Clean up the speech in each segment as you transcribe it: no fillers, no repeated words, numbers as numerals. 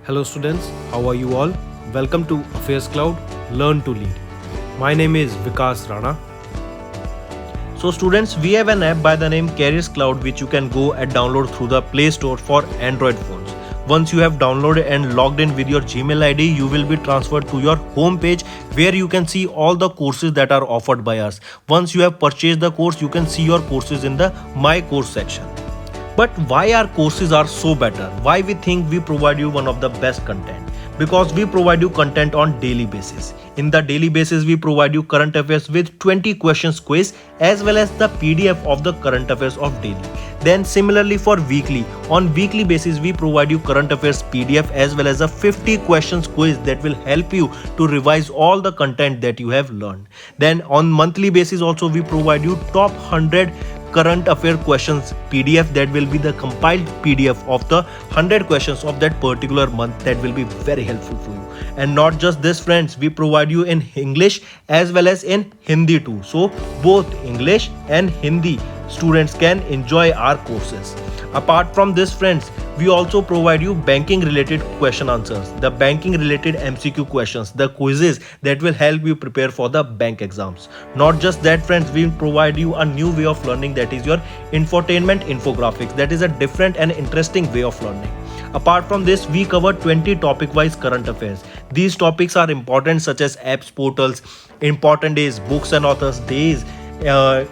Hello students, how are you all? Welcome to Affairs Cloud, Learn to Lead. My name is Vikas Rana. So students, we have an app by the name Careers Cloud which you can go and download through the Play Store for Android phones. Once you have downloaded and logged in with your Gmail ID, you will be transferred to your home page where you can see all the courses that are offered by us. Once you have purchased the course, you can see your courses in the My Course section. But why our courses are so better? Why we think we provide you one of the best content? Because we provide you content on daily basis. In the daily basis, we provide you current affairs with 20 questions quiz as well as the PDF of the current affairs of daily. Then similarly for weekly, on weekly basis we provide you current affairs PDF as well as a 50 questions quiz that will help you to revise all the content that you have learned. Then on monthly basis also we provide you top 100 current affair questions PDF that will be the compiled PDF of the 100 questions of that particular month that will be very helpful for you. And not just this friends, we provide you in English as well as in Hindi too. So both English and Hindi students can enjoy our courses. Apart from this friends, we also provide you banking related question answers, the banking related MCQ questions, the quizzes that will help you prepare for the bank exams. Not just that friends, we provide you a new way of learning, that is your infotainment infographics. That is a different and interesting way of learning. Apart from this, we cover 20 topic wise current affairs. These topics are important such as apps, portals, important days, books and authors days,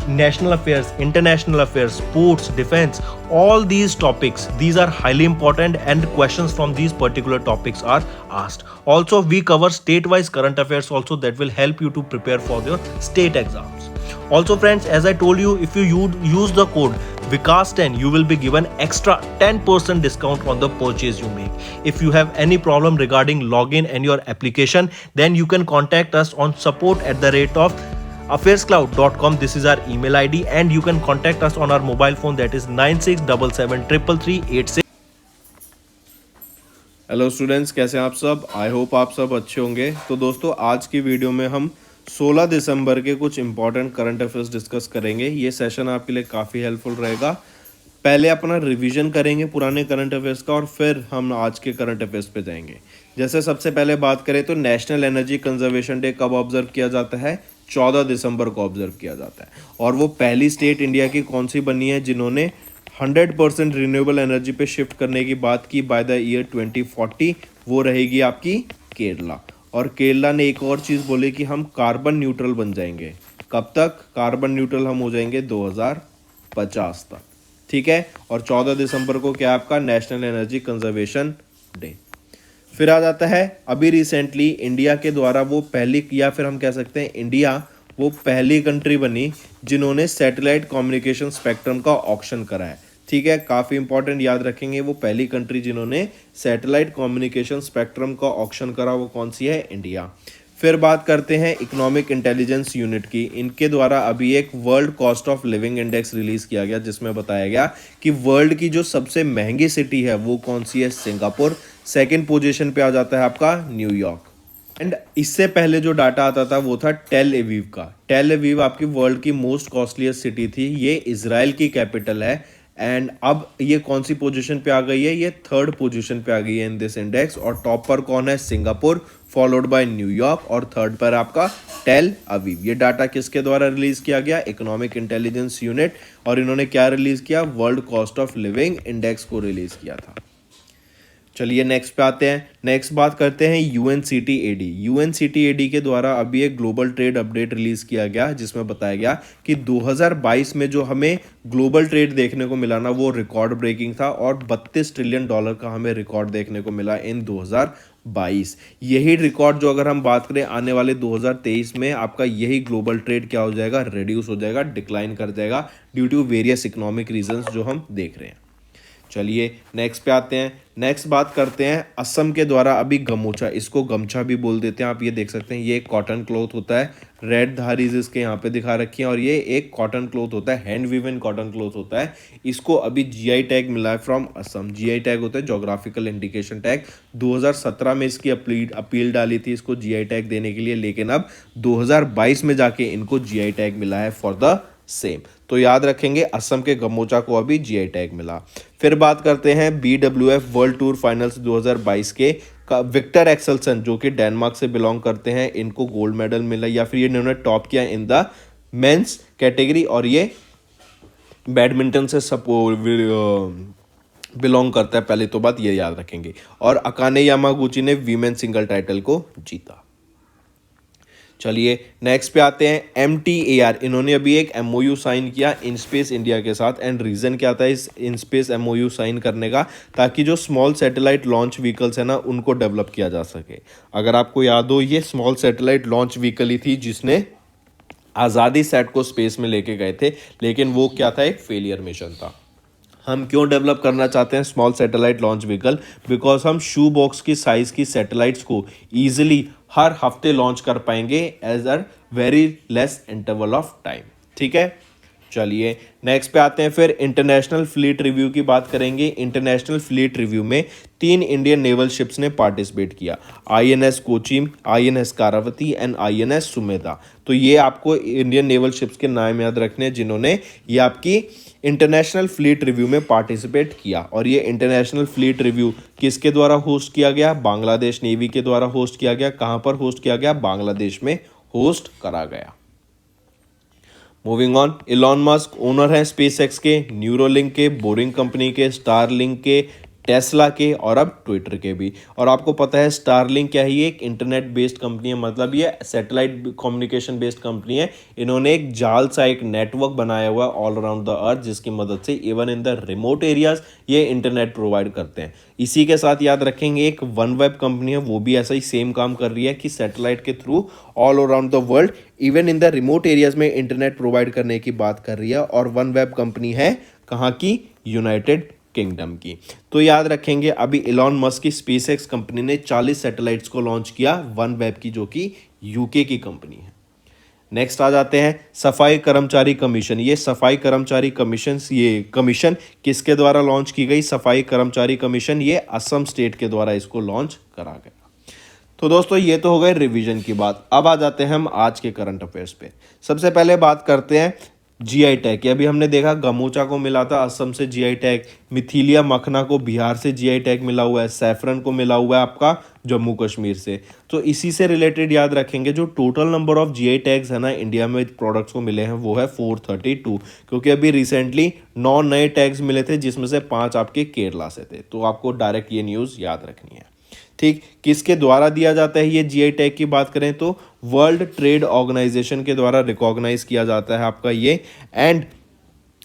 national affairs, international affairs, sports, defense, all these topics, these are highly important and questions from these particular topics are asked. Also we cover state-wise current affairs also that will help you to prepare for your state exams. Also friends, as I told you, if you use the code Vikas10, you will be given extra 10% discount on the purchase you make. If you have any problem regarding login and your application, then you can contact us on support@affairscloud.com. This is our email ID and you can contact us on our mobile phone, that is 9677333886. Hello students, कैसे हैं आप सब? I hope आप सब अच्छे होंगे। तो दोस्तों, आज की वीडियो में हम 16 दिसंबर के कुछ इंपॉर्टेंट करंट अफेयर्स डिस्कस करेंगे। ये सेशन आपके लिए काफ़ी हेल्पफुल रहेगा। पहले अपना रिवीजन करेंगे पुराने करंट अफेयर्स का और फिर हम आज के करंट अफेयर्स पे जाएंगे। जैसे सबसे पहले बात करें तो नेशनल एनर्जी कंजर्वेशन डे कब ऑब्जर्व किया जाता है? 14 दिसंबर को ऑब्जर्व किया जाता है। और वो पहली स्टेट इंडिया की कौन सी बनी है जिन्होंने 100% रिन्यूएबल एनर्जी पे शिफ्ट करने की बात की बाय द ईयर 2040? वो रहेगी आपकी केरला। और केरला ने एक और चीज़ बोली कि हम कार्बन न्यूट्रल बन जाएंगे। कब तक कार्बन न्यूट्रल हम हो जाएंगे? 2050 तक। ठीक है। और 14 दिसंबर को क्या आपका नेशनल एनर्जी कंजर्वेशन डे। फिर आ जाता है अभी रिसेंटली इंडिया के द्वारा वो पहली, या फिर हम कह सकते हैं इंडिया वो पहली कंट्री बनी जिन्होंने सैटेलाइट कम्युनिकेशन स्पेक्ट्रम का ऑक्शन करा है। ठीक है, काफ़ी इंपॉर्टेंट, याद रखेंगे। वो पहली कंट्री जिन्होंने सैटेलाइट कम्युनिकेशन स्पेक्ट्रम का ऑक्शन करा वो कौन सी है? इंडिया। फिर बात करते हैं इकोनॉमिक इंटेलिजेंस यूनिट की। इनके द्वारा अभी एक world cost of living index release किया गया जिसमें बताया गया कि वर्ल्ड की जो सबसे महंगी सिटी है वो कौन सी है? सिंगापुर। सेकेंड पोजीशन पे आ जाता है आपका न्यूयॉर्क। एंड इससे पहले जो डाटा आता था वो था टेल एवीव का। टेल एवीव आपकी वर्ल्ड की मोस्ट कॉस्टलीस्ट सिटी थी। ये इजराइल की कैपिटल है। एंड अब ये कौन सी पोजीशन पे आ गई है? ये थर्ड पोजीशन पे आ गई है इन दिस इंडेक्स। और टॉप पर कौन है? सिंगापुर, फॉलोड बाय न्यूयॉर्क, और थर्ड पर आपका टेल अवीव। ये डाटा किसके द्वारा रिलीज किया गया? Economic intelligence unit. और इन्होंने क्या रिलीज किया? World cost of living index को रिलीज किया था। चलिए नेक्स्ट पे आते हैं। नेक्स्ट बात करते हैं यूएनसीटीएडी। यूएनसीटीएडी के द्वारा अभी एक ग्लोबल ट्रेड अपडेट रिलीज किया गया जिसमें बताया गया कि 2022 में जो हमें ग्लोबल ट्रेड देखने को मिला ना वो रिकॉर्ड ब्रेकिंग था और $32 ट्रिलियन का हमें रिकॉर्ड देखने को मिला इन 2022। यही रिकॉर्ड जो अगर हम बात करें आने वाले 2023 में आपका यही ग्लोबल ट्रेड क्या हो जाएगा? रिड्यूस हो जाएगा, डिक्लाइन कर जाएगा due to various economic reasons जो हम देख रहे हैं। चलिए नेक्स्ट पे आते हैं। नेक्स्ट बात करते हैं असम के द्वारा अभी गमोछा, इसको गमछा भी बोल देते हैं, आप ये देख सकते हैं। ये एक कॉटन क्लॉथ होता है, रेड धारीज इसके यहाँ पे दिखा रखी हैं। और ये एक कॉटन क्लॉथ होता है, हैंड वीवन कॉटन क्लॉथ होता है। इसको अभी जीआई टैग मिला है फ्रॉम असम। जीआई टैग होता है जोग्राफिकल इंडिकेशन टैग। 2017 में इसकी अपील डाली थी इसको जीआई टैग देने के लिए, लेकिन अब 2022 में जाके इनको जीआई टैग मिला है फॉर द सेम। तो याद रखेंगे असम के गमोचा को अभी जीआई टैग मिला। फिर बात करते हैं BWF वर्ल्ड टूर फाइनल्स 2022 के विक्टर एक्सेल्सन जो कि डेनमार्क से बिलोंग करते हैं, इनको गोल्ड मेडल मिला या फिर इन्होंने टॉप किया इन द मेंस कैटेगरी, और ये बैडमिंटन से बिलोंग करता है, पहले तो बात ये याद रखेंगे। और अकाने यामागुची ने वीमेन सिंगल टाइटल को जीता। चलिए नेक्स्ट पे आते हैं MTAR, इन्होंने अभी एक MOU साइन किया इनस्पेस इंडिया के साथ। एंड रीज़न क्या था इस इनस्पेस MOU साइन करने का, ताकि जो स्मॉल सैटेलाइट लॉन्च व्हीकल्स है ना उनको डेवलप किया जा सके। अगर आपको याद हो, ये स्मॉल सैटेलाइट लॉन्च व्हीकल ही थी जिसने आज़ादी सेट को स्पेस में लेके गए थे, लेकिन वो क्या था, एक फेलियर मिशन था। हम क्यों डेवलप करना चाहते हैं small satellite launch vehicle? Because हम शू बॉक्स की साइज़ की सैटेलाइट्स को ईजिली हर हफ्ते लॉन्च कर पाएंगे as a very less interval of time. ठीक है, चलिए नेक्स्ट पे आते हैं। फिर इंटरनेशनल फ्लीट रिव्यू की बात करेंगे। इंटरनेशनल फ्लीट रिव्यू में 3 इंडियन नेवल शिप्स ने पार्टिसिपेट किया, INS Cochin, INS Kavaratti and INS Sumedha. तो ये आपको इंडियन नेवल शिप्स के नाम याद रखने हैं जिन्होंने ये आपकी इंटरनेशनल फ्लीट रिव्यू में पार्टिसिपेट किया। और ये इंटरनेशनल फ्लीट रिव्यू किसके द्वारा होस्ट किया गया? बांग्लादेश नेवी के द्वारा होस्ट किया गया। कहाँ पर होस्ट किया गया? बांग्लादेश में होस्ट करा गया। Moving on, Elon Musk owner है स्पेसएक्स के, न्यूरोलिंक के, बोरिंग कंपनी के, स्टारलिंक के, टेस्ला के और अब ट्विटर के भी। और आपको पता है स्टारलिंक क्या है? ये एक इंटरनेट बेस्ड कंपनी है, मतलब ये सैटेलाइट कम्युनिकेशन बेस्ड कंपनी है। इन्होंने एक जाल सा एक नेटवर्क बनाया हुआ है ऑल अराउंड द अर्थ, जिसकी मदद से even in the remote areas ये इंटरनेट प्रोवाइड करते हैं। इसी के साथ याद रखेंगे एक वन वेब कंपनी है, वो भी ऐसा ही सेम काम कर रही है कि सैटेलाइट के through all around the world even in the remote areas में इंटरनेट प्रोवाइड करने की बात कर रही है। और वन वेब कंपनी है कहाँ की? यूनाइटेड किंगडम की। तो याद रखेंगे अभी इलॉन मस्क की स्पेसएक्स कंपनी ने 40 सैटेलाइट्स को लॉन्च किया वन वेब की, जो कि यूके की कंपनी है। नेक्स्ट आ जाते हैं सफाई कर्मचारी कमीशन। ये सफाई कर्मचारी कमीशन, ये कमीशन किसके द्वारा लॉन्च की गई? सफाई कर्मचारी कमीशन ये असम स्टेट के द्वारा इसको लॉन्च करा गया। तो दोस्तों ये तो हो गए रिवीजन की बात। अब आ जाते हैं हम आज के करंट अफेयर्स पे। सबसे पहले बात करते हैं जीआई टैग। अभी हमने देखा गमोचा को मिला था असम से जीआई टैग, मिथिलिया मखना को बिहार से जीआई टैग मिला हुआ है, सैफरन को मिला हुआ है आपका जम्मू कश्मीर से। तो इसी से रिलेटेड याद रखेंगे जो total number of GI tags है ना इंडिया में प्रोडक्ट्स को मिले हैं वो है 432, क्योंकि अभी रिसेंटली 9 नए टैग्स मिले थे जिसमें से 5 आपके केरला से थे। तो आपको डायरेक्ट ये न्यूज़ याद रखनी है। ठीक, किसके द्वारा दिया जाता है ये जीआई टैग की बात करें तो वर्ल्ड ट्रेड ऑर्गेनाइजेशन के द्वारा रिकॉग्नाइज किया जाता है आपका ये। एंड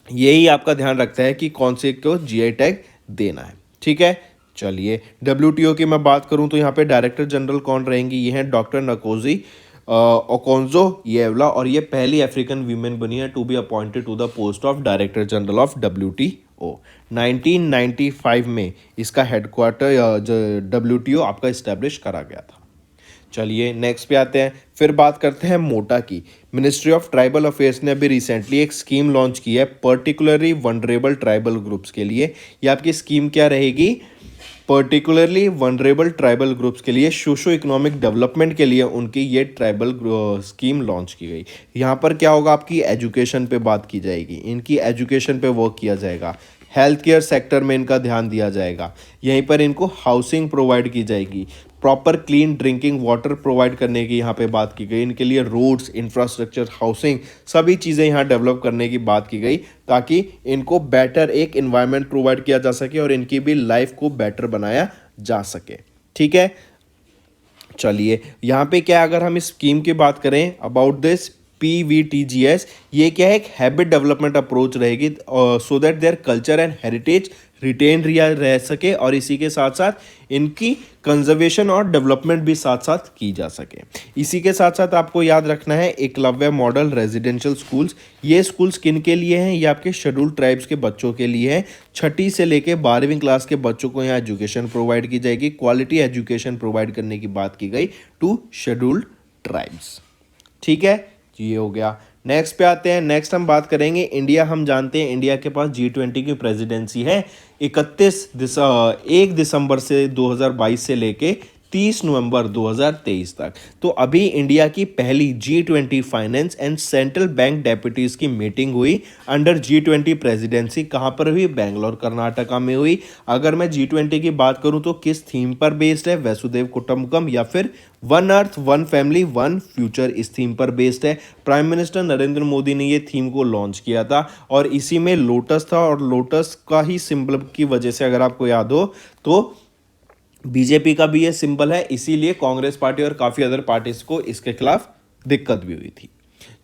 यही आपका ध्यान रखता है कि कौन से को जीआई टैग देना है। ठीक है, चलिए WTO की मैं बात करूं तो यहाँ पे डायरेक्टर जनरल कौन रहेंगी? ये हैं डॉक्टर नकोजी ओकोंजो-इवेला, और ये पहली अफ्रीकन वीमेन बनी है to be appointed to the post of director general of WTO। 1995 में इसका हेडक्वार्टर WTO आपका इस्टेब्लिश करा गया था। चलिए नेक्स्ट पे आते हैं। फिर बात करते हैं मोटा की। मिनिस्ट्री ऑफ ट्राइबल अफेयर्स ने अभी रिसेंटली एक स्कीम लॉन्च की है पर्टिकुलरली वनरेबल ट्राइबल ग्रुप्स के लिए। ये आपकी स्कीम क्या रहेगी? पर्टिकुलरली वनरेबल ट्राइबल ग्रुप्स के लिए सोशो इकोनॉमिक डेवलपमेंट के लिए उनकी ये ट्राइबल स्कीम लॉन्च की गई। यहाँ पर क्या होगा? आपकी एजुकेशन पे बात की जाएगी, इनकी एजुकेशन पे वर्क किया जाएगा, हेल्थ केयर सेक्टर में इनका ध्यान दिया जाएगा, यहीं पर इनको हाउसिंग प्रोवाइड की जाएगी, proper clean drinking water provide करने की यहाँ पे बात की गई, इनके लिए रोड्स, इंफ्रास्ट्रक्चर, हाउसिंग सभी चीज़ें यहाँ डेवलप करने की बात की गई, ताकि इनको बेटर एक इन्वायरमेंट प्रोवाइड किया जा सके और इनकी भी लाइफ को बेटर बनाया जा सके। ठीक है, चलिए यहाँ पे क्या, अगर हम इस स्कीम की बात करें अबाउट दिस PVTGS, ये क्या है? एक हैबिट डेवलपमेंट अप्रोच रहेगी so that their culture and heritage retain रह सके, और इसी के साथ साथ इनकी कंजर्वेशन और डेवलपमेंट भी साथ साथ की जा सके। इसी के साथ साथ आपको याद रखना है एकलव्य मॉडल रेजिडेंशियल स्कूल्स। ये स्कूल्स किन के लिए हैं? ये आपके शेड्यूल्ड ट्राइब्स के बच्चों के लिए हैं। 6ठी से लेके 12वीं क्लास के बच्चों को यहाँ एजुकेशन प्रोवाइड की जाएगी, क्वालिटी एजुकेशन प्रोवाइड करने की बात की गई टू शेड्यूल्ड ट्राइब्स। ठीक है, ये हो गया। नेक्स्ट पे आते हैं। नेक्स्ट हम बात करेंगे इंडिया। हम जानते हैं इंडिया के पास G20 की प्रेसिडेंसी है 1 दिसंबर से 2022 से लेके 30 नवंबर 2023 तक। तो अभी इंडिया की पहली G20 finance and central bank deputies की मीटिंग हुई अंडर G20 प्रेसिडेंसी। कहां पर हुई? बेंगलोर कर्नाटका में हुई। अगर मैं G20 की बात करूं तो किस थीम पर बेस्ड है? वसुधैव कुटुंबकम या फिर one earth one family one future, इस थीम पर बेस्ड है। प्राइम मिनिस्टर नरेंद्र मोदी ने ये थीम को लॉन्च किया था और इसी में लोटस था, और लोटस का ही सिंबल की वजह से अगर आपको याद हो तो बीजेपी का भी ये सिंबल है, इसीलिए कांग्रेस पार्टी और काफ़ी अदर पार्टीज को इसके खिलाफ दिक्कत भी हुई थी।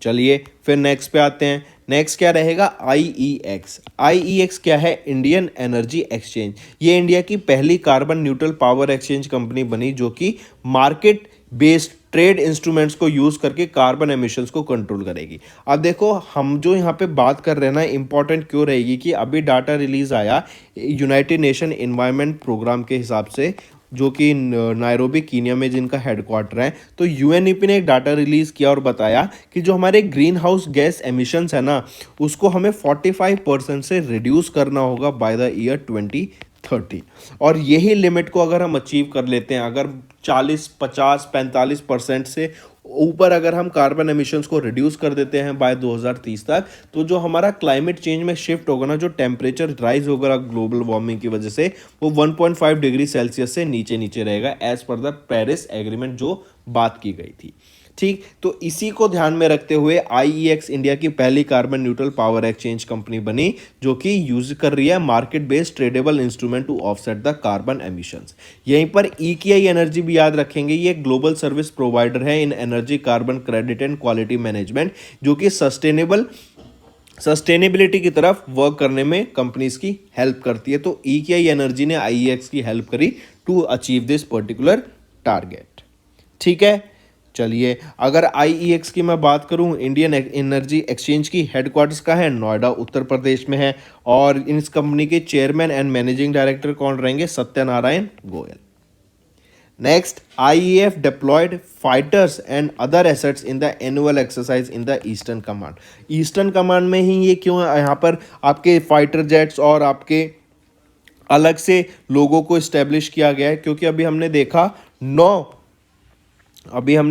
चलिए फिर नेक्स्ट पे आते हैं। नेक्स्ट क्या रहेगा? आईईएक्स। आईईएक्स क्या है? Indian energy exchange. ये इंडिया की पहली carbon neutral power exchange company बनी जो कि मार्केट बेस्ड ट्रेड इंस्ट्रूमेंट्स को यूज करके कार्बन एमिशंस को कंट्रोल करेगी। अब देखो हम जो यहाँ पे बात कर रहे हैं ना, इंपॉर्टेंट क्यों रहेगी कि अभी डाटा रिलीज आया यूनाइटेड नेशन एनवायरनमेंट प्रोग्राम के हिसाब से, जो कि नायरोबी कीनिया में जिनका हेडक्वार्टर है। तो यूएनईपी ने एक डाटा रिलीज किया और बताया कि जो हमारे ग्रीन हाउस गैस एमिशंस है ना, उसको हमें 45% से रिड्यूस करना होगा बाय द ईयर 2030। और यही लिमिट को अगर हम अचीव कर लेते हैं, अगर 40, 50, 45% से ऊपर अगर हम कार्बन एमिशंस को रिड्यूस कर देते हैं बाय 2030 तक, तो जो हमारा क्लाइमेट चेंज में शिफ्ट होगा ना, जो टेम्परेचर राइज होगा ग्लोबल वार्मिंग की वजह से, वो 1.5 डिग्री सेल्सियस से नीचे नीचे रहेगा as per the Paris agreement जो बात की गई थी। ठीक, तो इसी को ध्यान में रखते हुए आईईएक्स इंडिया की पहली carbon neutral power exchange company बनी जो कि यूज कर रही है market based tradable instrument to offset the carbon emissions. यहीं पर ईकेआई एनर्जी भी याद रखेंगे, ये ग्लोबल सर्विस प्रोवाइडर है इन energy, carbon credit and quality management, जो कि सस्टेनेबिलिटी की तरफ वर्क करने में कंपनीज की हेल्प करती है। तो ईकेआई एनर्जी ने आईईएक्स की हेल्प करी to achieve this particular target. ठीक है, चलिए अगर आईईएक्स की मैं बात करूं, इंडियन एनर्जी एक्सचेंज की हेडक्वार्टर्स का है नोएडा उत्तर प्रदेश में है, और इस कंपनी के चेयरमैन एंड मैनेजिंग डायरेक्टर कौन रहेंगे? Satyanarayan Goyal. Next, IEF deployed fighters and other assets in the annual exercise in the eastern command. Eastern command में ही ये क्यों यहाँ पर आपके फाइटर जेट्स और आपके अलग से लोगों को इस्टेब्लिश किया गया है? क्योंकि अभी हमने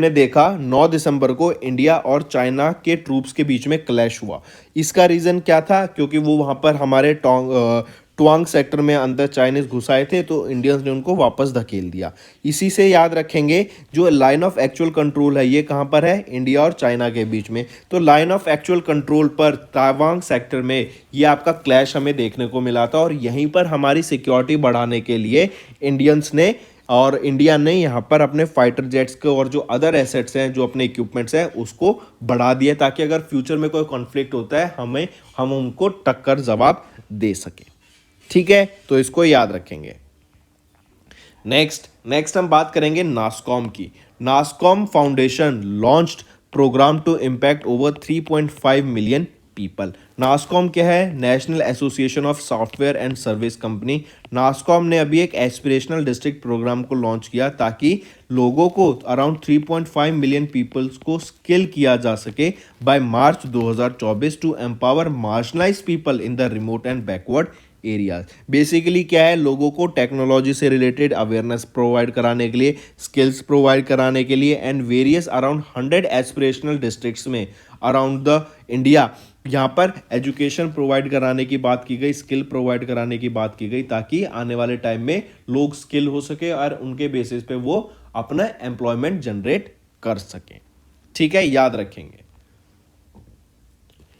देखा 9 दिसंबर को इंडिया और चाइना के ट्रूप्स के बीच में क्लैश हुआ। इसका रीज़न क्या था? क्योंकि वो वहाँ पर हमारे ट्वांग सेक्टर में अंदर चाइनीज घुसाए थे, तो इंडियंस ने उनको वापस धकेल दिया। इसी से याद रखेंगे जो लाइन ऑफ एक्चुअल कंट्रोल है ये कहाँ पर है? इंडिया और चाइना के बीच में। तो लाइन ऑफ एक्चुअल कंट्रोल पर तावांग सेक्टर में ये आपका क्लैश हमें देखने को मिला था, और यहीं पर हमारी सिक्योरिटी बढ़ाने के लिए इंडियंस ने और इंडिया ने यहाँ पर अपने फाइटर जेट्स को और जो अदर एसेट्स हैं, जो अपने इक्विपमेंट्स हैं, उसको बढ़ा दिया ताकि अगर फ्यूचर में कोई कॉन्फ्लिक्ट होता है हम उनको टक्कर जवाब दे सकें। ठीक है, तो इसको याद रखेंगे। नेक्स्ट हम बात करेंगे नास्कॉम की। NASSCOM foundation launched program to impact over 3.5 million people. NASSCOM क्या है? National association of software and service company. NASSCOM ने अभी एक एस्पिरेशनल डिस्ट्रिक्ट प्रोग्राम को लॉन्च किया ताकि लोगों को अराउंड 3.5 मिलियन पीपल्स को स्किल किया जा सके by March 2024 to empower marginalised people in the remote and backward areas. Basically क्या है? लोगों को टेक्नोलॉजी से रिलेटेड अवेयरनेस प्रोवाइड कराने के लिए, स्किल्स प्रोवाइड कराने के लिए, and various around 100 aspirational districts में अराउंड द इंडिया यहाँ पर एजुकेशन प्रोवाइड कराने की बात की गई, स्किल प्रोवाइड कराने की बात की गई, ताकि आने वाले टाइम में लोग स्किल हो सके और उनके बेसिस पे वो अपना एम्प्लॉयमेंट जनरेट कर सकें। ठीक है, याद रखेंगे।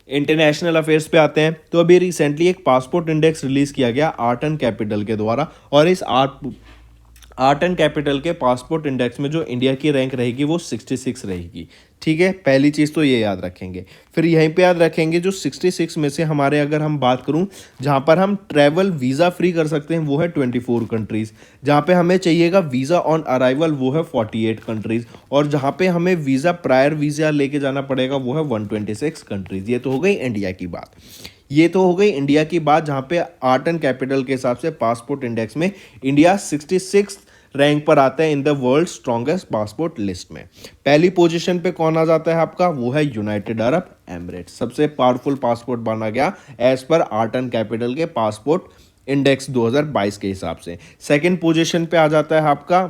इंटरनेशनल अफेयर्स पे आते हैं, तो अभी रिसेंटली एक पासपोर्ट इंडेक्स रिलीज किया गया आर्ट एंड कैपिटल के द्वारा, और इस आर्ट एंड कैपिटल के पासपोर्ट इंडेक्स में जो इंडिया की रैंक रहेगी वो 66 रहेगी। ठीक है, पहली चीज़ तो ये याद रखेंगे। फिर यहीं पे याद रखेंगे जो 66 में से हमारे अगर हम बात करूं जहां पर हम ट्रैवल वीज़ा फ्री कर सकते हैं वो है 24 कंट्रीज़, जहां पे हमें चाहिएगा वीज़ा ऑन अराइवल वो है 48 कंट्रीज़, और जहां पे हमें वीज़ा प्रायर वीज़ा लेके जाना पड़ेगा वो है 126 कंट्रीज़। ये तो हो गई इंडिया की बात। जहां पे आर्ट एंड कैपिटल के हिसाब से पासपोर्ट इंडेक्स में इंडिया 66 रैंक पर आता है in the world strongest passport list में। पहली पोजीशन पे कौन आ जाता है आपका? वो है यूनाइटेड अरब एमिरेट्स। सबसे पावरफुल पासपोर्ट बना गया as per art and capital के पासपोर्ट इंडेक्स 2022 के हिसाब से। सेकंड पोजीशन पे आ जाता है आपका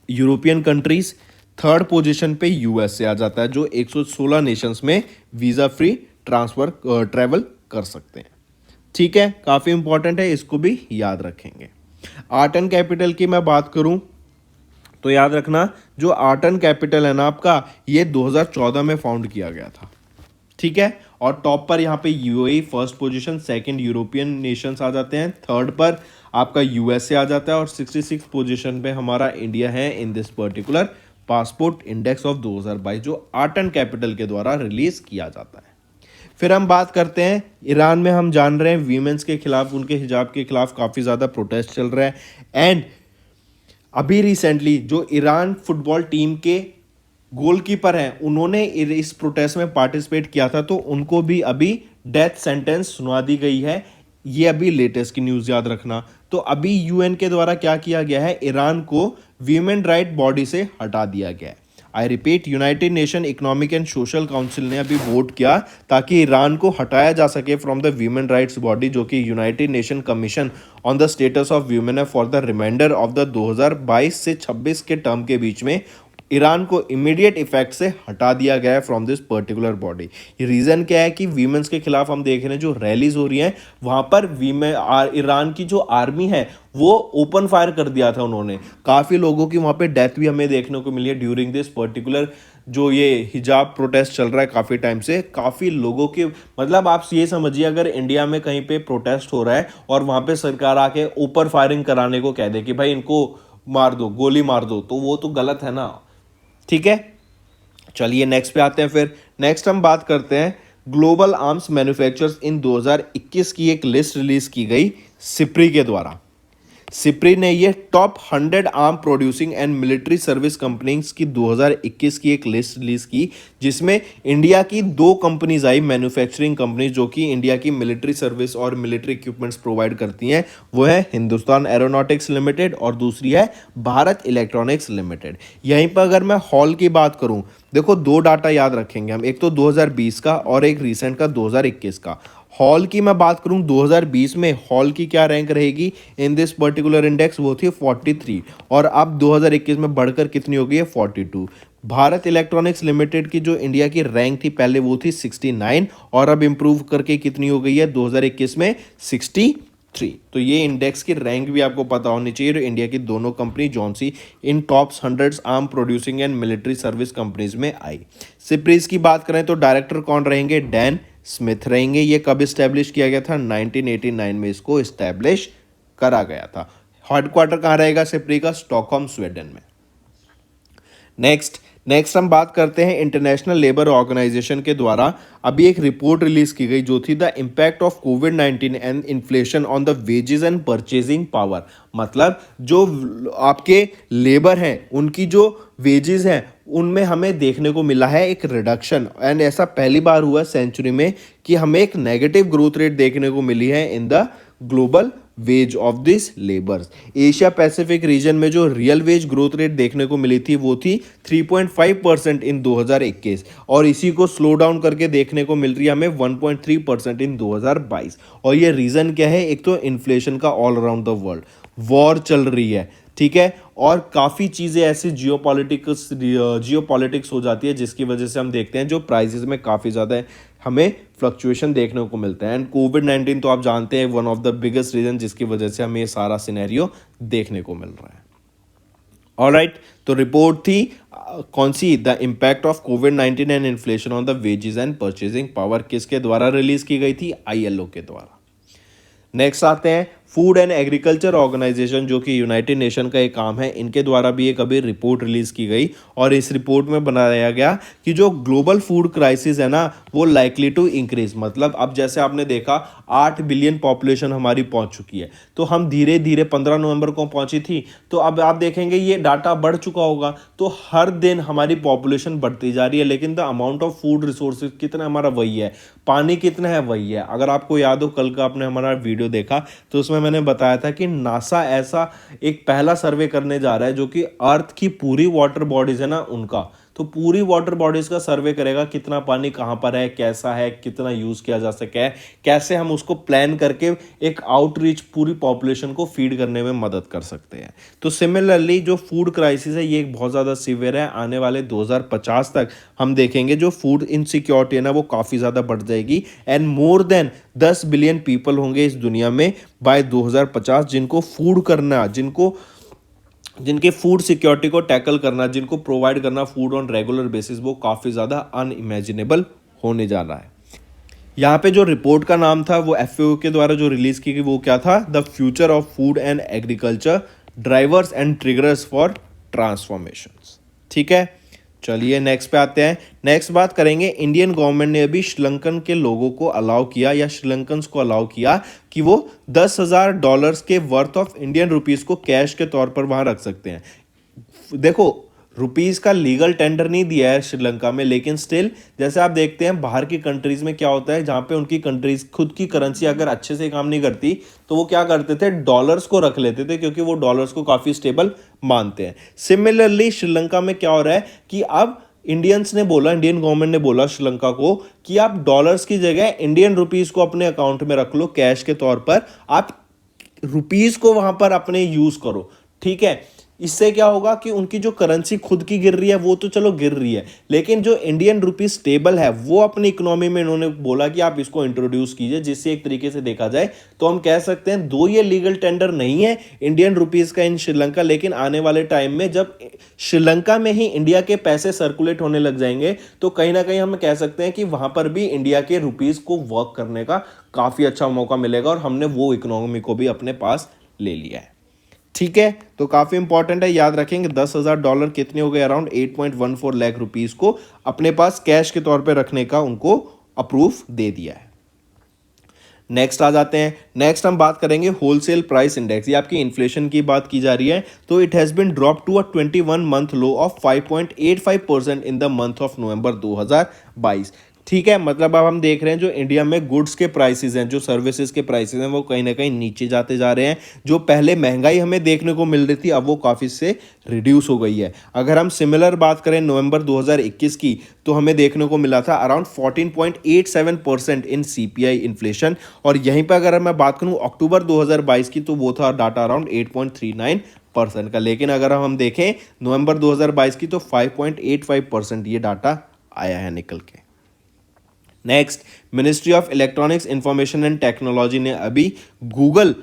यूरोपियन कंट्रीज, थर्ड पोजीशन पे यूएसए आ जाता है जो 116 नेशंस में वीज़ा फ्री ट्रैवल कर सकते हैं। ठीक है, काफ़ी इंपॉर्टेंट है, इसको भी याद रखेंगे। आर्ट एंड कैपिटल की मैं बात करूं तो याद रखना, जो आर्ट एंड कैपिटल है ना आपका, ये 2014 में फाउंड किया गया था। ठीक है, और टॉप पर यहाँ पे UAE first position, second European nations आ जाते हैं, थर्ड पर आपका यूएसए आ जाता है और 66 पोजीशन पे हमारा इंडिया है in this particular passport index of 2022 जो आर्ट एंड कैपिटल के द्वारा रिलीज किया जाता है। फिर हम बात करते हैं ईरान में। हम जान रहे हैं वीमेंस के खिलाफ, उनके हिजाब के खिलाफ काफ़ी ज़्यादा प्रोटेस्ट चल रहा है। एंड अभी रिसेंटली जो ईरान फुटबॉल टीम के गोलकीपर हैं, उन्होंने इस प्रोटेस्ट में पार्टिसिपेट किया था, तो उनको भी अभी डेथ सेंटेंस सुना दी गई है। ये अभी लेटेस्ट की न्यूज़ याद रखना। तो अभी यूएन के द्वारा क्या किया गया है, ईरान को वीमेन राइट बॉडी से हटा दिया गया है। I repeat, United nation economic and social council ने अभी वोट किया ताकि ईरान को हटाया जा सके from the women rights body, जो कि United Nation Commission on the Status of Women है, for the reminder of the 2022 से 26 के टर्म के बीच में ईरान को इमीडिएट इफेक्ट से हटा दिया गया है फ्रॉम दिस पर्टिकुलर बॉडी। ये रीज़न क्या है कि वीमेंस के खिलाफ हम देख रहे हैं जो रैलीज हो रही हैं, वहाँ पर ईरान की जो आर्मी है वो ओपन फायर कर दिया था उन्होंने। काफ़ी लोगों की वहाँ पे डेथ भी हमें देखने को मिली है ड्यूरिंग दिस पर्टिकुलर जो ये हिजाब प्रोटेस्ट चल रहा है काफ़ी टाइम से। काफ़ी लोगों के, मतलब आप ये समझिए, अगर इंडिया में कहीं पे प्रोटेस्ट हो रहा है और वहाँ पे सरकार आके ओपन फायरिंग कराने को कह दे कि भाई इनको मार दो, गोली मार दो, तो वो तो गलत है ना। ठीक है, चलिए नेक्स्ट पे आते हैं। फिर नेक्स्ट हम बात करते हैं ग्लोबल आर्म्स मैन्युफैक्चरर्स इन 2021 की एक लिस्ट रिलीज की गई सिप्री के द्वारा। सिप्री ने ये top 100 arm producing and military service companies की 2021 की एक लिस्ट रिलीज की, जिसमें इंडिया की 2 कंपनीज आई, मैन्युफैक्चरिंग कंपनीज, जो कि इंडिया की मिलिट्री सर्विस और मिलिट्री इक्विपमेंट्स प्रोवाइड करती हैं। वो है हिंदुस्तान एरोनॉटिक्स लिमिटेड और दूसरी है भारत इलेक्ट्रॉनिक्स लिमिटेड। यहीं पर अगर मैं हॉल की बात करूं, देखो 2 डाटा याद रखेंगे हम, एक तो 2020 का और एक रिसेंट का 2021 का। हॉल की मैं बात करूं 2020 में हॉल की क्या रैंक रहेगी इन दिस पर्टिकुलर इंडेक्स, वो थी 43 और अब 2021 में बढ़कर कितनी हो गई है 42। भारत इलेक्ट्रॉनिक्स लिमिटेड की जो इंडिया की रैंक थी पहले वो थी 69 और अब इंप्रूव करके कितनी हो गई है 2021 में 63। तो ये इंडेक्स की रैंक भी आपको पता होनी चाहिए। तो इंडिया की दोनों company Johnsy in top 100 arm producing and military service companies में आई। सिप्रीज की बात करें तो डायरेक्टर कौन रहेंगे, डैन स्मिथ रहेंगे। ये कब इस्टेब्लिश किया गया था, 1989 में इसको इस्टेब्लिश करा गया था। हेडक्वार्टर कहाँ रहेगा सिप्री का, स्टॉकहोम स्वीडन में। नेक्स्ट हम बात करते हैं इंटरनेशनल लेबर ऑर्गेनाइजेशन के द्वारा अभी एक रिपोर्ट रिलीज की गई जो थी द इम्पैक्ट ऑफ कोविड-19 and inflation on the wages and purchasing power. मतलब जो आपके लेबर हैं उनकी जो वेजेस हैं उनमें हमें देखने को मिला है एक रिडक्शन, एंड ऐसा पहली बार हुआ सेंचुरी में कि हमें एक नेगेटिव ग्रोथ रेट देखने को मिली है in the global ways of this labours. Asia Pacific region में जो रियल वेज ग्रोथ रेट देखने को मिली थी वो थी 3.5% इन 2021 और इसी को स्लो डाउन करके देखने को मिल रही है हमें 1.3% इन 2022। और ये रीज़न क्या है, एक तो इन्फ्लेशन का all around the world, war चल रही है, ठीक है, और काफ़ी चीज़ें ऐसी जियोपॉलिटिक्स हो जाती है जिसकी वजह से हम देखते हैं जो प्राइसेस में काफ़ी ज़्यादा हमें फ्लक्चुएशन देखने को मिलता है। एंड कोविड-19 तो आप जानते हैं one of the biggest reason जिसकी वजह से हमें ये सारा सिनेरियो देखने को मिल रहा है। ऑलराइट, तो रिपोर्ट थी कौन सी, द इम्पैक्ट ऑफ कोविड-19 and inflation on the wages and purchasing power, किसके द्वारा रिलीज की गई थी, ILO के द्वारा। नेक्स्ट आते हैं फूड एंड एग्रीकल्चर ऑर्गेनाइजेशन जो कि यूनाइटेड नेशन का एक काम है, इनके द्वारा भी एक अभी रिपोर्ट रिलीज की गई और इस रिपोर्ट में बनाया गया कि जो ग्लोबल फूड क्राइसिस है ना वो लाइकली टू इंक्रीज। मतलब अब जैसे आपने देखा 8 बिलियन पॉपुलेशन हमारी पहुंच चुकी है, तो हम धीरे धीरे 15 नवंबर को पहुंची थी, तो अब आप देखेंगे ये डाटा बढ़ चुका होगा। तो हर दिन हमारी पॉपुलेशन बढ़ती जा रही है लेकिन the amount of food resources कितना हमारा वही है, पानी कितना है वही है। अगर आपको याद हो कल का आपने हमारा वीडियो देखा तो उसमें मैंने बताया था कि नासा ऐसा एक पहला सर्वे करने जा रहा है जो कि अर्थ की पूरी वाटर बॉडीज है ना उनका, तो पूरी वाटर बॉडीज का सर्वे करेगा, कितना पानी कहाँ पर है, कैसा है, कितना यूज किया जा सके है, कैसे हम उसको प्लान करके एक आउटरीच पूरी पॉपुलेशन को फीड करने में मदद कर सकते हैं। तो सिमिलरली जो फूड क्राइसिस है ये एक बहुत ज़्यादा सीवियर है। आने वाले 2050 तक हम देखेंगे जो फूड इनसिक्योरिटी है ना वो काफ़ी ज़्यादा बढ़ जाएगी and more than 10 billion people होंगे इस दुनिया में बाय 2050 जिनको फूड करना, जिनके फूड सिक्योरिटी को टैकल करना, जिनको प्रोवाइड करना फूड ऑन रेगुलर बेसिस, वो काफ़ी ज़्यादा अनइमेजिनेबल होने जा रहा है। यहाँ पे जो रिपोर्ट का नाम था वो FAO के द्वारा जो रिलीज की गई वो क्या था, the future of food and agriculture drivers and triggers for transformations. ठीक है, चलिए नेक्स्ट पे आते हैं। नेक्स्ट बात करेंगे, इंडियन गवर्नमेंट ने अभी श्रीलंकन के लोगों को अलाउ किया या श्रीलंकन्स को अलाउ किया कि वो $10,000 के वर्थ ऑफ इंडियन रुपीस को कैश के तौर पर वहां रख सकते हैं। देखो रुपीस का लीगल टेंडर नहीं दिया है श्रीलंका में, लेकिन स्टिल जैसे आप देखते हैं बाहर की कंट्रीज में क्या होता है, जहां पे उनकी कंट्रीज खुद की करेंसी अगर अच्छे से काम नहीं करती तो वो क्या करते थे, डॉलर्स को रख लेते थे क्योंकि वो डॉलर्स को काफी स्टेबल मानते हैं। सिमिलरली श्रीलंका में क्या हो रहा है कि अब इंडियन गवर्नमेंट ने बोला श्रीलंका को कि आप डॉलर्स की जगह इंडियन रुपीस को अपने अकाउंट में रख लो कैश के तौर पर, आप रुपीस को वहां पर अपने यूज करो। ठीक है, इससे क्या होगा कि उनकी जो करेंसी खुद की गिर रही है वो तो चलो गिर रही है, लेकिन जो इंडियन रुपी स्टेबल है वो अपनी इकोनॉमी में इन्होंने बोला कि आप इसको इंट्रोड्यूस कीजिए, जिससे एक तरीके से देखा जाए तो हम कह सकते हैं दो ये लीगल टेंडर नहीं है इंडियन रुपीस का इन श्रीलंका, लेकिन आने वाले टाइम में जब श्रीलंका में ही इंडिया के पैसे सर्कुलेट होने लग जाएंगे तो कहीं ना कहीं हम कह सकते हैं कि वहां पर भी इंडिया के रुपीस को वर्क करने का काफी अच्छा मौका मिलेगा और हमने वो इकोनॉमी को भी अपने पास ले लिया है। ठीक है, तो काफी इंपॉर्टेंट है, याद रखेंगे। $10,000 कितने हो गए, अराउंड 8.14 लाख रुपीस को अपने पास कैश के तौर पे रखने का उनको अप्रूव दे दिया है। नेक्स्ट आ जाते हैं। नेक्स्ट हम बात करेंगे होलसेल प्राइस इंडेक्स। ये आपकी इन्फ्लेशन की बात की जा रही है, तो it has been drop to a 21 month low of 5.85% in the month of November 2022। ठीक है, मतलब अब हम देख रहे हैं जो इंडिया में गुड्स के प्राइसेस हैं, जो सर्विसेज के प्राइसेस हैं, वो कहीं ना कहीं नीचे जाते जा रहे हैं। जो पहले महंगाई हमें देखने को मिल रही थी अब वो काफ़ी से रिड्यूस हो गई है। अगर हम सिमिलर बात करें नवंबर 2021 की तो हमें देखने को मिला था अराउंड 14.87% इन CPI इन्फ्लेशन, और यहीं पर अगर मैं बात करूं अक्टूबर 2022 की तो वो था डाटा अराउंड 8.39% का, लेकिन अगर हम देखें नवंबर 2022 की तो 5.85% ये डाटा आया है निकल के। Next, ministry of electronics information and technology ने अभी गूगल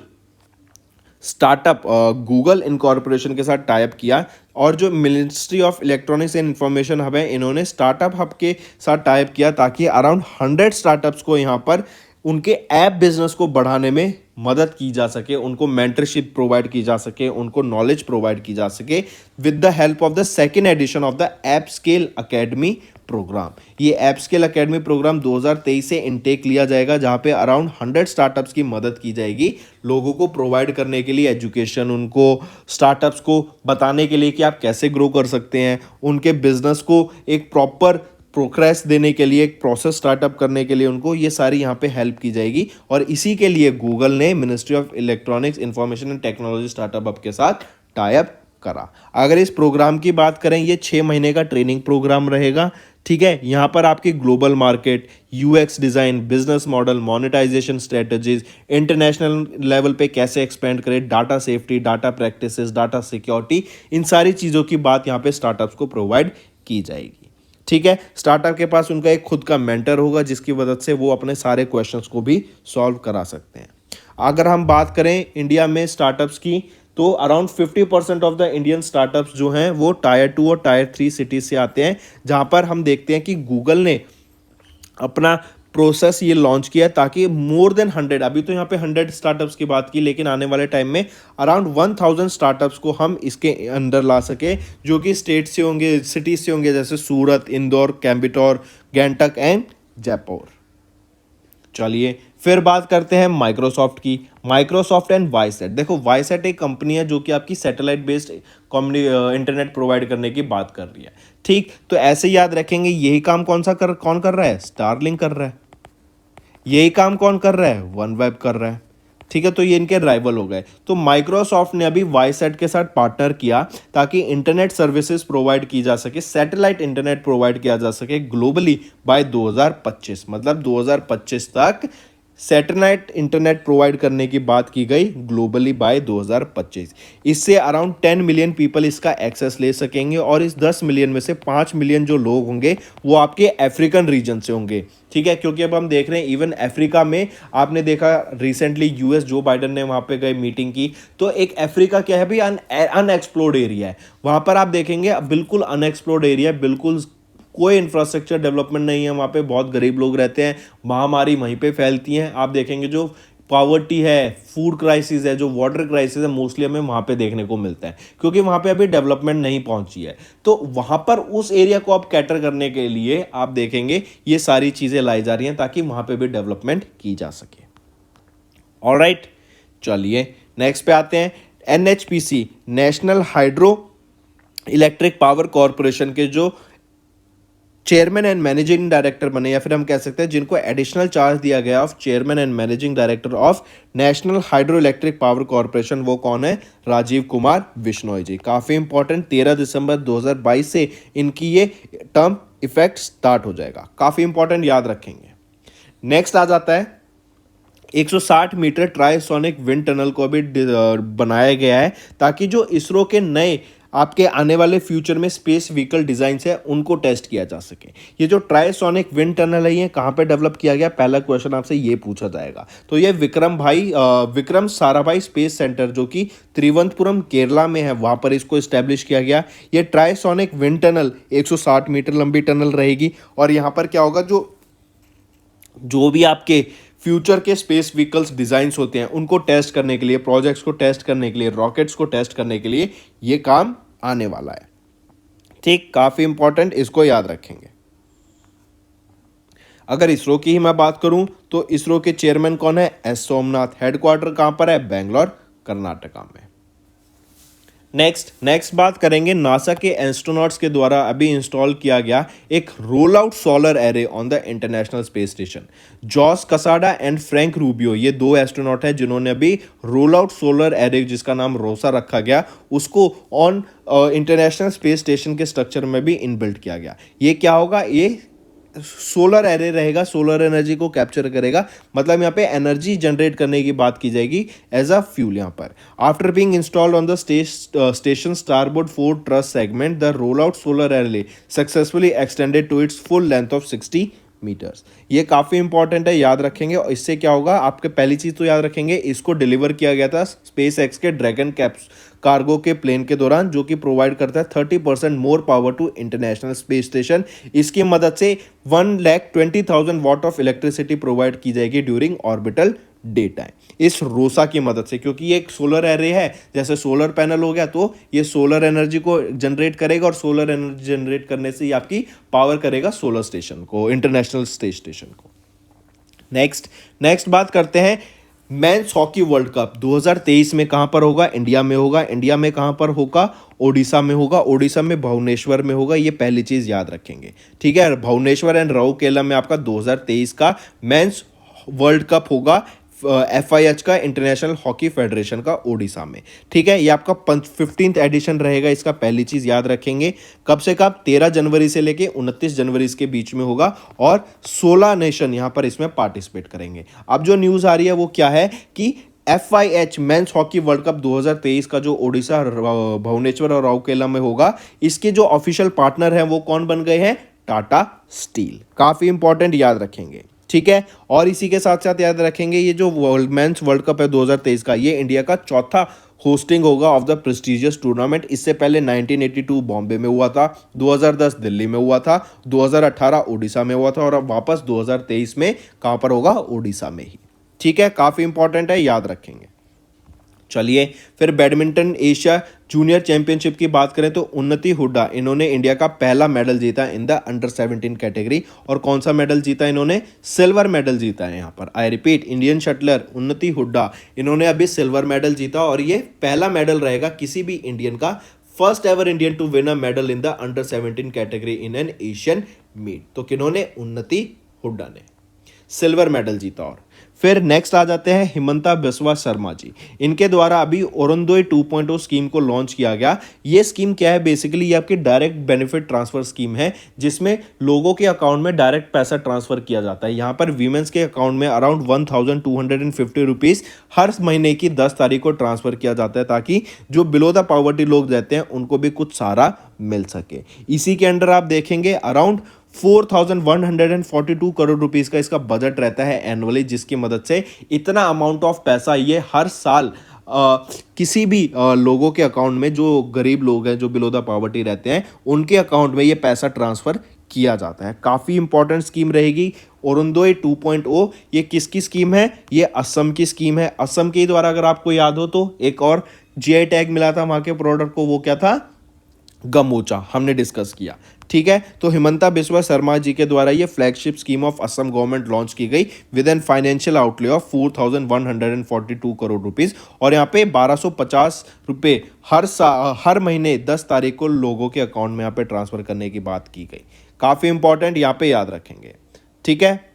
इनकॉर्पोरेशन के साथ टाइप किया, और जो ministry of electronics and information hub है इन्होंने स्टार्टअप हब के साथ टाइप किया ताकि अराउंड 100 स्टार्टअप्स को यहाँ पर उनके ऐप बिजनेस को बढ़ाने में मदद की जा सके, उनको मेंटरशिप प्रोवाइड की जा सके, उनको नॉलेज प्रोवाइड की जा सके with the help of the second edition of the app scale academy program. ये ऐप स्केल अकेडमी प्रोग्राम 2023 से इनटेक लिया जाएगा, जहां पे अराउंड 100 स्टार्टअप्स की मदद की जाएगी लोगों को प्रोवाइड करने के लिए एजुकेशन, उनको स्टार्टअप्स को बताने के लिए कि आप कैसे ग्रो कर सकते हैं, उनके बिजनेस को एक प्रॉपर प्रोग्रेस देने के लिए, एक प्रोसेस स्टार्टअप करने के लिए उनको ये सारी यहाँ पे हेल्प की जाएगी। और इसी के लिए गूगल ने ministry of electronics information and technology startup hub के साथ टाई अप करा। अगर इस प्रोग्राम की बात करें, ये 6 महीने का ट्रेनिंग प्रोग्राम रहेगा। ठीक है, यहाँ पर आपकी global market, UX design, business model, monetization strategies, international level पे कैसे एक्सपेंड करें, data safety, data practices, data security, इन सारी चीज़ों की बात यहाँ पे स्टार्टअप्स को प्रोवाइड की जाएगी। ठीक है, स्टार्टअप के पास उनका एक खुद का मेंटर होगा जिसकी मदद से वो अपने सारे क्वेश्चंस को भी सॉल्व करा सकते हैं। अगर हम बात करें इंडिया में स्टार्टअप्स की तो around 50% of the Indian startups जो हैं वो टायर 2 और टायर 3 सिटीज से आते हैं, जहां पर हम देखते हैं कि गूगल ने अपना प्रोसेस ये लॉन्च किया ताकि मोर देन 100, अभी तो यहाँ पे 100 स्टार्टअप्स की बात की, लेकिन आने वाले टाइम में अराउंड 1000 स्टार्टअप्स को हम इसके अंदर ला सके, जो कि स्टेट से होंगे, सिटीज से होंगे, जैसे सूरत, इंदौर, कैम्बिटोर, गैंगटक एंड जयपुर। चलिए फिर बात करते हैं माइक्रोसॉफ्ट की। Microsoft and Viasat. देखो वाईसेट एक कंपनी है जो कि आपकी सैटेलाइट बेस्ड इंटरनेट प्रोवाइड करने की बात कर रही है। ठीक, तो ऐसे याद रखेंगे यही काम कौन कर रहा है, स्टारलिंक कर रहा है। यही काम कौन कर रहा है, OneWeb कर रहा है। ठीक है, तो ये इनके राइवल हो गए। तो माइक्रोसॉफ्ट ने अभी वाईसेट के साथ पार्टनर किया ताकि इंटरनेट सर्विसेज प्रोवाइड की जा सके, सैटेलाइट इंटरनेट प्रोवाइड किया जा सके ग्लोबली बाय 2025, मतलब 2025 तक सैटेलाइट इंटरनेट प्रोवाइड करने की बात की गई ग्लोबली बाय 2025। इससे अराउंड 10 मिलियन पीपल इसका एक्सेस ले सकेंगे और इस 10 मिलियन में से 5 मिलियन जो लोग होंगे वो आपके अफ्रीकन रीजन से होंगे। ठीक है, क्योंकि अब हम देख रहे हैं इवन अफ्रीका में आपने देखा रिसेंटली यूएस जो बाइडन ने वहां पे गए मीटिंग की, तो एक अफ्रीका क्या है भाई, अनएक्सप्लोर्ड एरिया है। वहां पर आप देखेंगे अब बिल्कुल अनएक्सप्लोर्ड एरिया है, बिल्कुल कोई इंफ्रास्ट्रक्चर डेवलपमेंट नहीं है वहाँ पे, बहुत गरीब लोग रहते हैं, महामारी वहीं पे फैलती हैं। आप देखेंगे जो पॉवर्टी है, फूड क्राइसिस है, जो वाटर क्राइसिस है, मोस्टली हमें वहाँ पे देखने को मिलता है क्योंकि वहाँ पे अभी डेवलपमेंट नहीं पहुँची है। तो वहाँ पर उस एरिया को आप कैटर करने के लिए आप देखेंगे ये सारी चीज़ें लाई जा रही हैं ताकि वहाँ पे भी डेवलपमेंट की जा सके। ऑलराइट, चलिए नेक्स्ट पे आते हैं। NHPC, national hydro electric power corporation के जो चेयरमैन एंड मैनेजिंग डायरेक्टर बने, या फिर हम कह सकते हैं जिनको एडिशनल चार्ज दिया गया of chairman and managing director of national hydro electric power corporation, वो कौन है? राजीव कुमार बिश्नोई जी। काफ़ी इंपॉर्टेंट, 13 दिसंबर 2022 से इनकी ये टर्म इफेक्ट स्टार्ट हो जाएगा। काफ़ी इंपॉर्टेंट, याद रखेंगे। नेक्स्ट आ जाता है 160 मीटर ट्राइसोनिक विंड टनल को अभी बनाया गया है ताकि जो इसरो के नए आपके आने वाले फ्यूचर में स्पेस व्हीकल डिजाइन है उनको टेस्ट किया जा सके। ये जो ट्राइसोनिक विंड टनल है ये कहाँ पे डेवलप किया गया, पहला क्वेश्चन आपसे ये पूछा जाएगा। तो ये विक्रम साराभाई स्पेस सेंटर जो कि त्रिवंतपुरम केरला में है, वहां पर इसको स्टैब्लिश किया गया। ये ट्राइसोनिक विंड टनल 160 मीटर लंबी टनल रहेगी और यहाँ पर क्या होगा, जो भी आपके फ्यूचर के स्पेस व्हीकल्स डिजाइंस होते हैं उनको टेस्ट करने के लिए, प्रोजेक्ट्स को टेस्ट करने के लिए, रॉकेट्स को टेस्ट करने के लिए ये काम आने वाला है। ठीक, काफी इंपॉर्टेंट, इसको याद रखेंगे। अगर इसरो की ही मैं बात करूं तो इसरो के चेयरमैन कौन है? एस सोमनाथ। हेडक्वार्टर कहां पर है? बेंगलोर, कर्नाटका में। नेक्स्ट बात करेंगे नासा के एस्ट्रोनॉट्स के द्वारा अभी इंस्टॉल किया गया एक roll out solar array on the International space Station. Josh Cassada and Frank Rubio, ये दो एस्ट्रोनॉट हैं जिन्होंने अभी रोल आउट सोलर एरे, जिसका नाम रोसा रखा गया, उसको ऑन इंटरनेशनल स्पेस स्टेशन के स्ट्रक्चर में भी इनबिल्ट किया गया। ये क्या होगा? ये सोलर एरे रहेगा, सोलर एनर्जी को कैप्चर करेगा, मतलब यहाँ पे एनर्जी जनरेट करने की बात की जाएगी एज अ फ्यूल। यहाँ पर after being installed on the station starboard 4 truss segment, the roll out solar array successfully extended to its full length of 60 metres. ये काफ़ी इंपॉर्टेंट है, याद रखेंगे। और इससे क्या होगा, आपके पहली चीज़ तो याद रखेंगे, इसको डिलीवर किया गया था स्पेस एक्स के ड्रैगन कैप्स कार्गो के प्लेन के दौरान, जो कि प्रोवाइड करता है 30% more power to international space station. इसकी मदद से 1,20,000 वाट ऑफ इलेक्ट्रिसिटी प्रोवाइड की जाएगी ड्यूरिंग ऑर्बिटल डे टाइम इस रोसा की मदद से, क्योंकि ये एक सोलर एरे है, जैसे सोलर पैनल हो गया, तो ये सोलर एनर्जी को जनरेट करेगा और सोलर एनर्जी जनरेट करने से ये आपकी पावर करेगा सोलर स्टेशन को, इंटरनेशनल स्पेस स्टेशन को। नेक्स्ट बात करते हैं मेंस हॉकी वर्ल्ड कप 2023 में कहां पर होगा? इंडिया में होगा। इंडिया में कहां पर होगा? ओडिशा में होगा। ओडिशा में भुवनेश्वर में होगा। ये पहली चीज याद रखेंगे, ठीक है। भुवनेश्वर एंड राउरकेला में आपका 2023 का मेंस वर्ल्ड कप होगा, FIH का, इंटरनेशनल हॉकी फेडरेशन का, ओडिशा में, ठीक है। ये आपका 15th एडिशन रहेगा इसका, पहली चीज याद रखेंगे। कब से कब? 13 जनवरी से लेके 29 जनवरी के बीच में होगा और 16 नेशन यहां पर इसमें पार्टिसिपेट करेंगे। अब जो न्यूज आ रही है वो क्या है कि FIH men's hockey world cup 2023 का जो ओडिशा, भुवनेश्वर और राउरकेला में होगा, इसके जो ऑफिशियल पार्टनर हैं वो कौन बन गए हैं? टाटा स्टील। काफी इंपॉर्टेंट, याद रखेंगे, ठीक है। और इसी के साथ साथ याद रखेंगे ये जो मेंस वर्ल्ड कप है 2023 का, ये इंडिया का चौथा होस्टिंग होगा ऑफ द प्रेस्टिजियस टूर्नामेंट। इससे पहले 1982 बॉम्बे में हुआ था, 2010 दिल्ली में हुआ था, 2018 ओडिशा में हुआ था और अब वापस 2023 में कहां पर होगा? ओडिशा में ही, ठीक है। काफी इंपॉर्टेंट है, याद रखेंगे। चलिए फिर बैडमिंटन एशिया जूनियर चैंपियनशिप की बात करें तो उन्नति हुड्डा, इन्होंने इंडिया का पहला मेडल जीता इन द अंडर 17 कैटेगरी। और कौन सा मेडल जीता? इन्होंने सिल्वर मेडल जीता है। यहाँ पर आई रिपीट, इंडियन शटलर उन्नति हुड्डा, इन्होंने अभी सिल्वर मेडल जीता और ये पहला मेडल रहेगा किसी भी इंडियन का, first ever Indian to win a medal in the under 17 category in an Asian meet. तो किन्होंने? उन्नति हुड्डा ने सिल्वर मेडल जीता। और फिर नेक्स्ट आ जाते हैं हिमंता बिस्वा शर्मा जी। इनके द्वारा अभी अरुणोदय 2.0 स्कीम को लॉन्च किया गया। ये स्कीम क्या है, बेसिकली ये आपकी डायरेक्ट बेनिफिट ट्रांसफर स्कीम है, जिसमें लोगों के अकाउंट में डायरेक्ट पैसा ट्रांसफर किया जाता है। यहाँ पर वीमेंस के अकाउंट में अराउंड 1250 रुपीज़ हर महीने की 10 तारीख को ट्रांसफर किया जाता है, ताकि जो बिलो द पॉवर्टी लोग रहते हैं उनको भी कुछ सहारा मिल सके। इसी के अंडर आप देखेंगे अराउंड 4142 करोड़ रुपीस का इसका बजट रहता है एनुअली, जिसकी मदद से इतना अमाउंट ऑफ पैसा ये हर साल किसी भी लोगों के अकाउंट में, जो गरीब लोग हैं, जो बिलो द पॉवर्टी रहते हैं, उनके अकाउंट में ये पैसा ट्रांसफर किया जाता है। काफ़ी इंपॉर्टेंट स्कीम रहेगी अरुणोदय 2.0। ये किसकी स्कीम है? ये असम की स्कीम है। असम के द्वारा अगर आपको याद हो तो एक और जीआई टैग मिला था वहाँ के प्रोडक्ट को, वो क्या था? गमोचा, हमने डिस्कस किया। ठीक है, तो हिमंता बिस्वा शर्मा जी के द्वारा ये flagship scheme of Assam government launch की गई with an financial outlay of 4142 crore rupees, और यहाँ पे 1250 रुपये हर महीने 10 तारीख को लोगों के अकाउंट में यहाँ पे ट्रांसफर करने की बात की गई। काफ़ी इंपॉर्टेंट, यहाँ पे याद रखेंगे। ठीक है,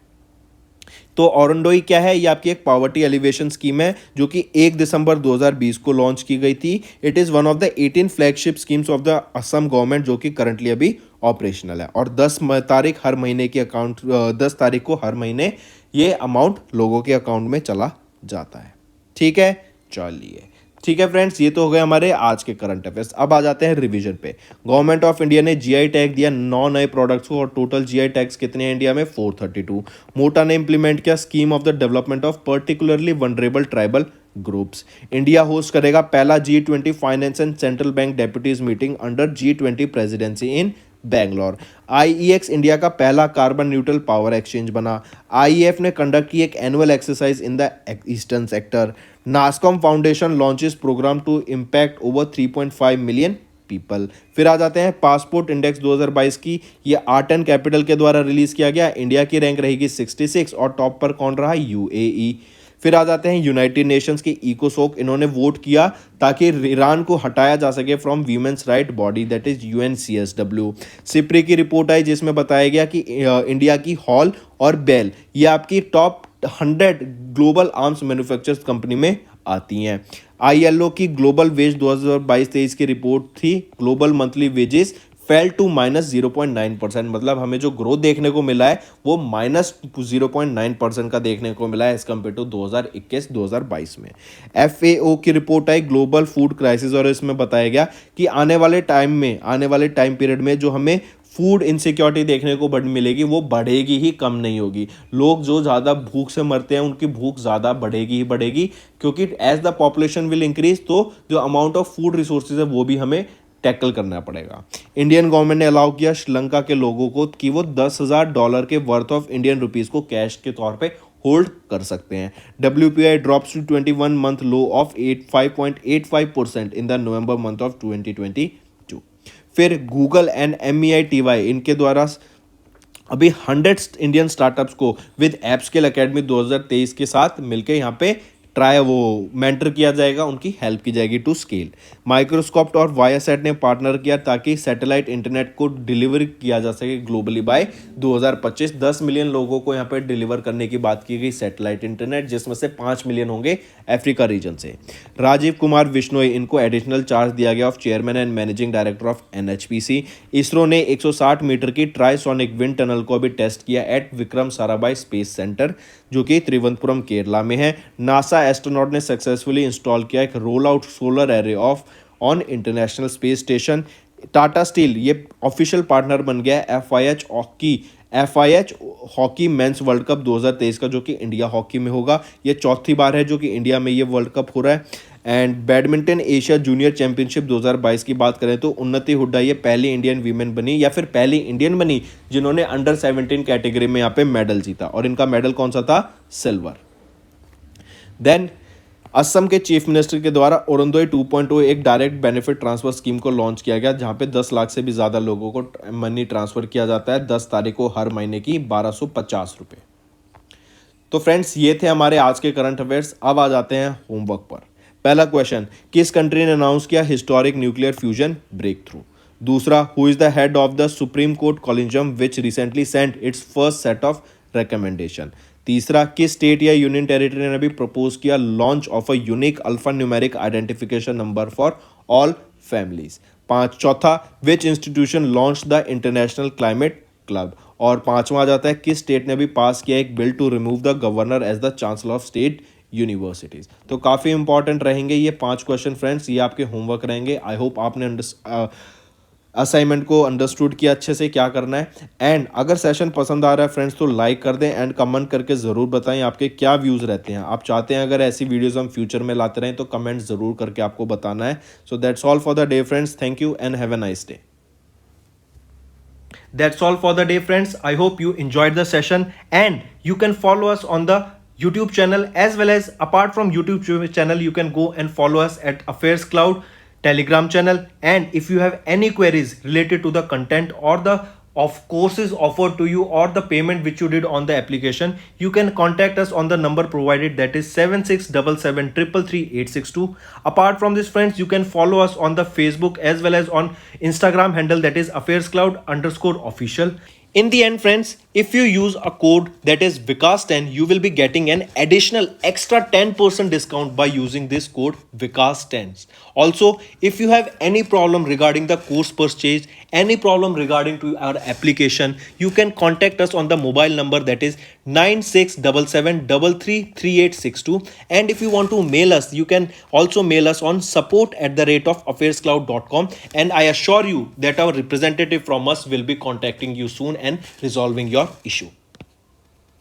तो अरुणोदय क्या है? ये आपकी एक पॉवर्टी एलिवेशन स्कीम है जो कि 1 दिसंबर 2020 को लॉन्च की गई थी। It is one of the 18 flagship schemes of the Assam government जो कि करंटली अभी ऑपरेशनल है, और 10 तारीख हर महीने के अकाउंट 10 तारीख को हर महीने ये अमाउंट लोगों के अकाउंट में चला जाता है। ठीक है, चलिए ठीक है फ्रेंड्स, ये तो हो गए हमारे आज के करंट अफेयर्स। अब आ जाते हैं रिवीजन पे। गवर्नमेंट ऑफ इंडिया ने जीआई टैग दिया 9 नए प्रोडक्ट्स को, और टोटल जीआई टैग्स कितने हैं इंडिया में? 432। मोटा ने इंप्लीमेंट किया scheme of the development of particularly vulnerable tribal groups. India host करेगा पहला G20 finance and central bank deputies meeting under G20 presidency in Bangalore. IEX India का पहला कार्बन न्यूट्रल पावर एक्सचेंज बना। आईईएफ ने कंडक्ट की एक annual exercise in the eastern sector. NASSCOM foundation launches program to impact over 3.5 million people. फिर आ जाते हैं पासपोर्ट इंडेक्स 2022 की, ये आर्ट एंड कैपिटल के द्वारा रिलीज किया गया। इंडिया की रैंक रहेगी 66, और टॉप पर कौन रहा? यूएई। फिर आ जाते हैं यूनाइटेड नेशंस की इकोसोक, इन्होंने वोट किया ताकि ईरान को हटाया जा सके from women's right body, that is UNCSW। SIPRI की रिपोर्ट आई जिसमें बताया गया कि इंडिया की हॉल और बेल ये आपकी top 100 global arms manufacturers company में आती हैं। ILO की ग्लोबल वेज 2022-23 की रिपोर्ट थी, global monthly wages fell to -0.9%, मतलब हमें जो ग्रोथ देखने को मिला है वो -0.9% का देखने को मिला है एज कम्पेयर टू 2021-2022 में। FAO की रिपोर्ट आई ग्लोबल फूड क्राइसिस, और इसमें बताया गया कि आने वाले टाइम पीरियड में जो हमें फूड इनसिक्योरिटी देखने को मिलेगी वो बढ़ेगी ही, कम नहीं होगी। लोग जो ज़्यादा भूख से मरते हैं उनकी भूख ज़्यादा बढ़ेगी ही बढ़ेगी, क्योंकि as the population will increase, तो जो अमाउंट ऑफ फूड रिसोर्सेज है वो भी हमें टैकल करना पड़ेगा। इंडियन गवर्नमेंट ने अलाउ किया श्रीलंका के लोगों को कि वो $10,000 के वर्थ ऑफ इंडियन रुपीज़ को कैश के तौर पे होल्ड कर सकते हैं। WPI drops to 21 month low of 5.85% in the November month of 2022। फिर गूगल एंड MEITY इनके द्वारा अभी 100 इंडियन स्टार्टअप्स को विद एप्सस्केल एकेडमी 2023 के साथ मिलकर यहाँ पे मेंटर किया जाएगा, उनकी हेल्प की जाएगी टू स्केल। माइक्रोसॉफ्ट और वायासेट ने पार्टनर किया ताकि सैटेलाइट इंटरनेट को डिलीवर किया जा सके ग्लोबली बाय 2025। 10 मिलियन लोगों को यहाँ पे डिलीवर करने की बात की गई सैटेलाइट इंटरनेट, जिसमें से 5 मिलियन होंगे अफ्रीका रीजन से। राजीव कुमार विश्नोई इनको एडिशनल चार्ज दिया गया of chairman and managing director of NHPC। ISRO ने 160 मीटर की ट्राइसोनिक विंड टनल को भी टेस्ट किया at Vikram Sarabhai space centre, जो कि त्रिवेंद्रपुरम केरला में है। नासा एस्ट्रोनॉट ने सक्सेसफुली इंस्टॉल किया एक roll out solar array on international space station. Tata steel ये ऑफिशियल पार्टनर बन गया है FIH hockey men's world cup 2023 का, जो कि इंडिया हॉकी में होगा। ये चौथी बार है जो कि इंडिया में ये वर्ल्ड कप हो रहा है। And badminton Asia junior championship 2022 की बात करें तो उन्नति हुड्डा ये पहली इंडियन वीमेन बनी, या फिर पहली इंडियन बनी जिन्होंने अंडर 17 कैटेगरी में यहाँ पे मेडल जीता, और इनका मेडल कौन सा था? सिल्वर। देन असम के चीफ मिनिस्टर के द्वारा अरुणोदय 2.0 एक डायरेक्ट बेनिफिट ट्रांसफर स्कीम को लॉन्च किया गया, जहां पे 10 लाख से भी ज़्यादा लोगों को मनी ट्रांसफ़र किया जाता है 10 तारीख को हर महीने की 1250 रुपये। तो फ्रेंड्स ये थे हमारे आज के करंट अफेयर्स। अब आ जाते हैं होमवर्क पर। पहला क्वेश्चन, किस कंट्री ने अनाउंस किया historic nuclear fusion breakthrough? दूसरा, who is the head of the Supreme Court collegium which recently sent its first set of recommendation? तीसरा, किस स्टेट या यूनियन टेरिटरी ने भी प्रपोज किया launch of a unique alpha numeric identification number for all families. चौथा, which institution launch the international climate club. और पांचवा आ जाता है, किस स्टेट ने भी पास किया एक bill to remove the governor as the chancellor of state universities. तो काफ़ी इंपॉर्टेंट रहेंगे ये 5 क्वेश्चन फ्रेंड्स, ये आपके होमवर्क रहेंगे। आई होप आपने असाइनमेंट को अंडरस्टूड किया अच्छे से क्या करना है। एंड अगर सेशन पसंद आ रहा है फ्रेंड्स तो लाइक कर दें एंड कमेंट करके ज़रूर बताएं आपके क्या व्यूज़ रहते हैं। आप चाहते हैं अगर ऐसी वीडियोस हम फ्यूचर में लाते रहें तो कमेंट ज़रूर करके आपको बताना है। So that's all for the day friends, thank you and have a nice day. That's all for the day, friends. I hope you enjoyed the session, and you can follow us on the YouTube channel, as well as apart from YouTube channel, you can go and follow us at Affairs Cloud Telegram channel. And if you have any queries related to the content or the of courses offered to you or the payment which you did on the application, you can contact us on the number provided, that is 7677333862. Apart from this friends, you can follow us on the Facebook as well as on Instagram handle, that is affairscloud_official. In the end friends, if you use a code that is Vikas10, you will be getting an additional extra 10% discount by using this code Vikas10. Also, if you have any problem regarding the course purchase, any problem regarding to our application, you can contact us on the mobile number, that is 9677333862. And if you want to mail us, you can also mail us on support@affairscloud.com, and I assure you that our representative from us will be contacting you soon and resolving your issue.